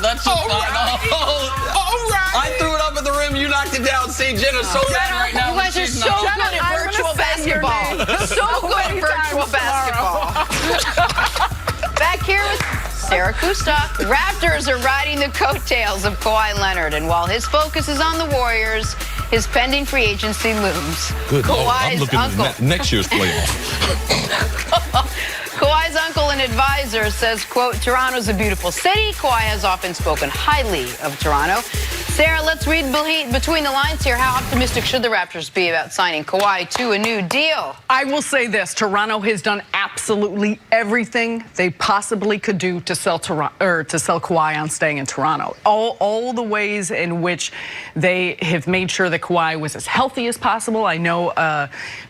That's All right. I threw it up at the rim. You knocked it down. See, Jenna's so mad right now. You guys are so good at virtual basketball. So good at virtual basketball. Back here with Sarah Kustok. Raptors are riding the coattails of Kawhi Leonard, and while his focus is on the Warriors, his pending free agency looms. Good Lord, I'm Kawhi's looking uncle. at next year's playoff. Kawhi's uncle and advisor says, quote, Toronto's a beautiful city. Kawhi has often spoken highly of Toronto. Sarah, let's read between the lines here. How optimistic should the Raptors be about signing Kawhi to a new deal? I will say this. Toronto has done absolutely everything they possibly could do to sell Kawhi on staying in Toronto. All the ways in which they have made sure that Kawhi was as healthy as possible. I know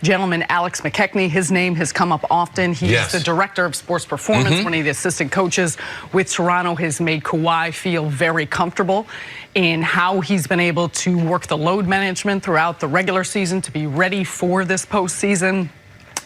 gentleman Alex McKechnie, his name has come up often. He's the director of sports performance, one of the assistant coaches with Toronto, has made Kawhi feel very comfortable in how he's been able to work the load management throughout the regular season to be ready for this postseason.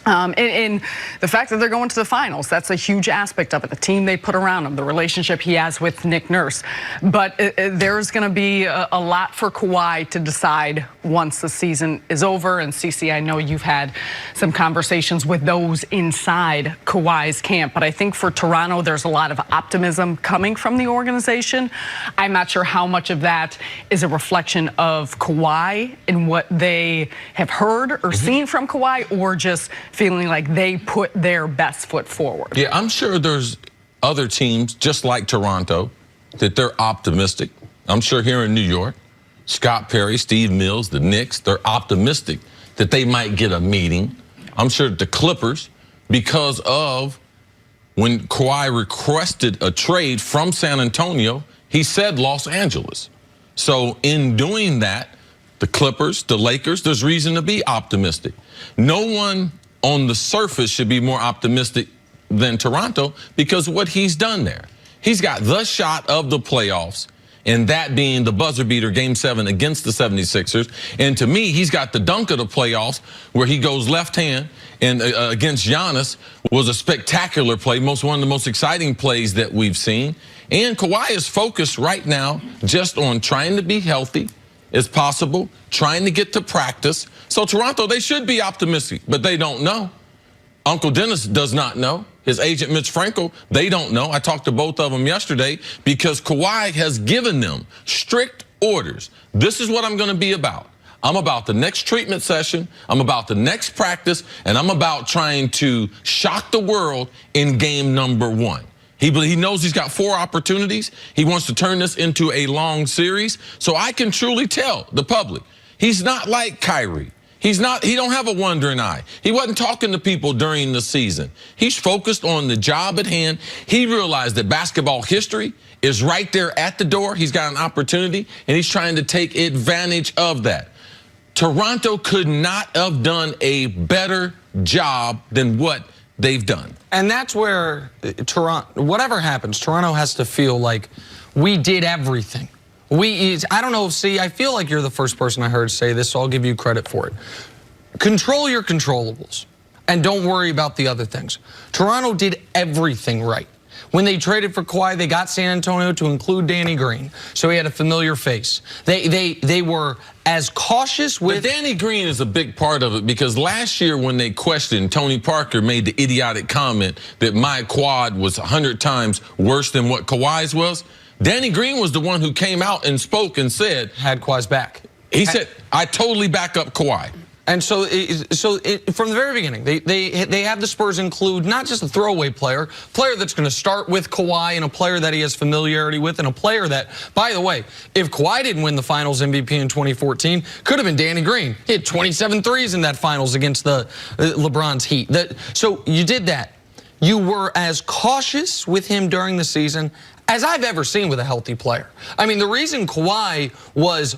And the fact that they're going to the finals, that's a huge aspect of it. The team they put around him, the relationship he has with Nick Nurse. But there's going to be a lot for Kawhi to decide once the season is over. And Cece, I know you've had some conversations with those inside Kawhi's camp. But I think for Toronto, there's a lot of optimism coming from the organization. I'm not sure how much of that is a reflection of Kawhi and what they have heard or seen from Kawhi, or just feeling like they put their best foot forward. Yeah, I'm sure there's other teams just like Toronto that they're optimistic. I'm sure here in New York, Scott Perry, Steve Mills, the Knicks, they're optimistic that they might get a meeting. I'm sure the Clippers, because of when Kawhi requested a trade from San Antonio, he said Los Angeles. So in doing that, the Clippers, the Lakers, there's reason to be optimistic. No one on the surface should be more optimistic than Toronto because of what he's done there. He's got the shot of the playoffs, and that being the buzzer beater Game 7 against the 76ers. And to me, he's got the dunk of the playoffs where he goes left hand and against Giannis was a spectacular play, one of the most exciting plays that we've seen. And Kawhi is focused right now just on trying to be healthy as possible, trying to get to practice. So Toronto, they should be optimistic, but they don't know. Uncle Dennis does not know. His agent, Mitch Frankel, they don't know. I talked to both of them yesterday because Kawhi has given them strict orders. This is what I'm going to be about. I'm about the next treatment session. I'm about the next practice, and I'm about trying to shock the world in game number 1. He knows he's got 4 opportunities. He wants to turn this into a long series. So I can truly tell the public, he's not like Kyrie. He don't have a wandering eye. He wasn't talking to people during the season. He's focused on the job at hand. He realized that basketball history is right there at the door. He's got an opportunity, and he's trying to take advantage of that. Toronto could not have done a better job than what they've done. And that's where Toronto, whatever happens, Toronto has to feel like we did everything. I don't know, see, I feel like you're the first person I heard say this, so I'll give you credit for it. Control your controllables and don't worry about the other things. Toronto did everything right. When they traded for Kawhi, they got San Antonio to include Danny Green, so he had a familiar face. They were as cautious with... But Danny Green is a big part of it because last year when they questioned, Tony Parker made the idiotic comment that my quad was 100 times worse than what Kawhi's was. Danny Green was the one who came out and spoke and said... Had Kawhi's back. He said, I totally back up Kawhi. And so from the very beginning, they have the Spurs include not just a throwaway player that's going to start with Kawhi and a player that he has familiarity with and a player that, by the way, if Kawhi didn't win the Finals MVP in 2014, could have been Danny Green. He had 27 threes in that Finals against the LeBron's Heat. So you did that. You were as cautious with him during the season as I've ever seen with a healthy player. I mean, the reason Kawhi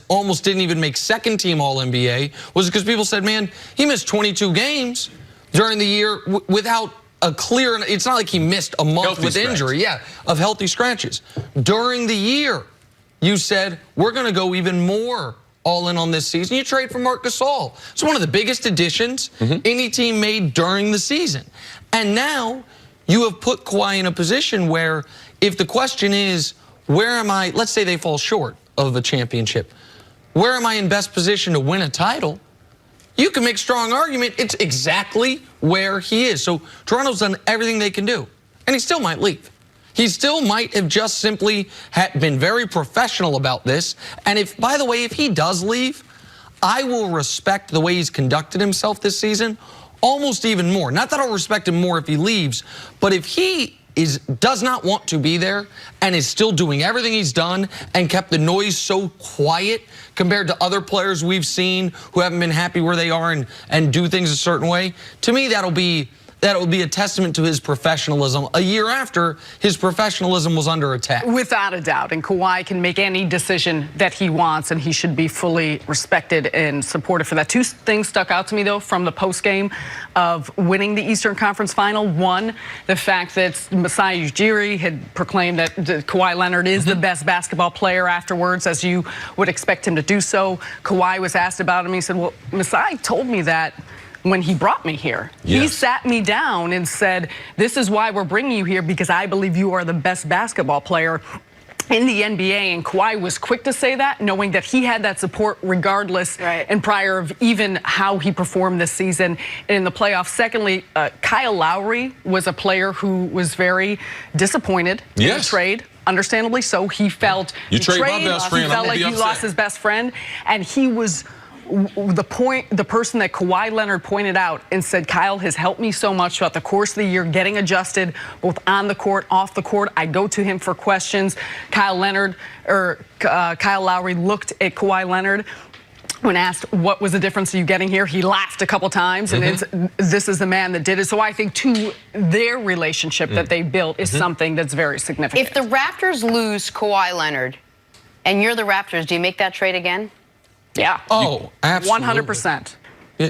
almost didn't even make second team All-NBA was because people said, man, he missed 22 games during the year without a clear, it's not like he missed a month with injury, of healthy scratches. During the year, you said, we're gonna go even more all in on this season. You trade for Marc Gasol. It's one of the biggest additions any team made during the season. And now you have put Kawhi in a position where if the question is, where am I, let's say they fall short of a championship, where am I in best position to win a title? You can make strong argument it's exactly where he is. So Toronto's done everything they can do, and he still might leave. He still might have just simply been very professional about this. And if, by the way, if he does leave, I will respect the way he's conducted himself this season almost even more. Not that I'll respect him more if he leaves, but if he does not want to be there and is still doing everything he's done and kept the noise so quiet compared to other players we've seen who haven't been happy where they are and do things a certain way, to me that'll be a testament to his professionalism a year after his professionalism was under attack. Without a doubt. And Kawhi can make any decision that he wants, and he should be fully respected and supported for that. Two things stuck out to me, though, from the postgame of winning the Eastern Conference Final. One, the fact that Masai Ujiri had proclaimed that Kawhi Leonard is the best basketball player afterwards, as you would expect him to do so. Kawhi was asked about him. He said, well, Masai told me that when he brought me here. Yes. He sat me down and said, this is why we're bringing you here, because I believe you are the best basketball player in the NBA. And Kawhi was quick to say that, knowing that he had that support regardless and prior of even how he performed this season in the playoffs. Secondly, Kyle Lowry was a player who was very disappointed in the trade. Understandably so. He felt trade my best friend, he felt like he lost his best friend, and he was the person that Kawhi Leonard pointed out and said, Kyle has helped me so much throughout the course of the year, getting adjusted both on the court, off the court. I go to him for questions. Kyle Lowry looked at Kawhi Leonard when asked what was the difference of you getting here. He laughed a couple times, and this is the man that did it. So I think to their relationship that they built is something that's very significant. If the Raptors lose Kawhi Leonard and you're the Raptors, do you make that trade again? Yeah. Oh, absolutely. 100%.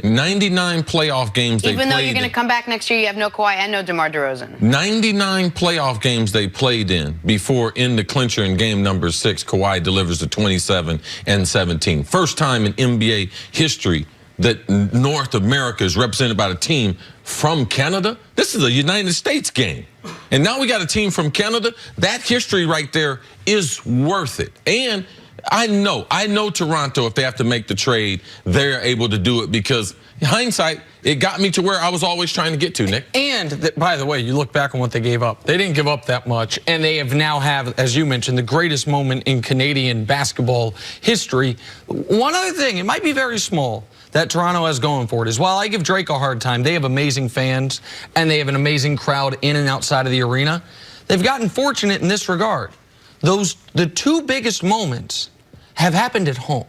99 playoff games they played. Even though you're going to come back next year, you have no Kawhi and no DeMar DeRozan. 99 playoff games they played in before, in the clincher in game number 6, Kawhi delivers the 27 and 17. First time in NBA history that North America is represented by a team from Canada. This is a United States game. And now we got a team from Canada. That history right there is worth it. And I know Toronto, if they have to make the trade, they're able to do it, because in hindsight, it got me to where I was always trying to get to, Nick. And by the way, you look back on what they gave up. They didn't give up that much, and they have now as you mentioned, the greatest moment in Canadian basketball history. One other thing, it might be very small, that Toronto has going for it is, while I give Drake a hard time, they have amazing fans, and they have an amazing crowd in and outside of the arena. They've gotten fortunate in this regard. The two biggest moments have happened at home.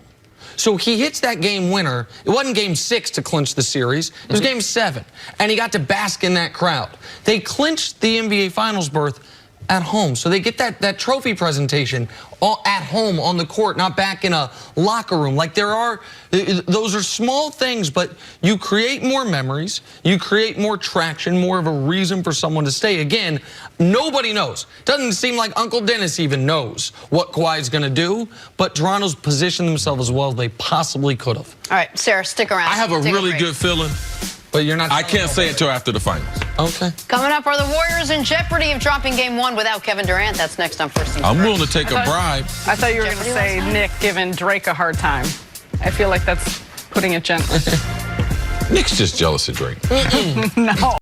So he hits that game winner. It wasn't game 6 to clinch the series. It was game 7. And he got to bask in that crowd. They clinched the NBA Finals berth at home. So they get that trophy presentation at home on the court, not back in a locker room. Like those are small things, but you create more memories, you create more traction, more of a reason for someone to stay. Again, nobody knows. Doesn't seem like Uncle Dennis even knows what Kawhi's going to do, but Toronto's positioned themselves as well as they possibly could have. All right, Sarah, stick around. I have a really good feeling, but you're not. I can't say it till after the finals. Okay. Coming up, are the Warriors in jeopardy of dropping game 1 without Kevin Durant? That's next on First Things I'm First. willing to take a bribe. I thought you were going to say Nick giving Drake a hard time. I feel like that's putting it gently. Nick's just jealous of Drake. No.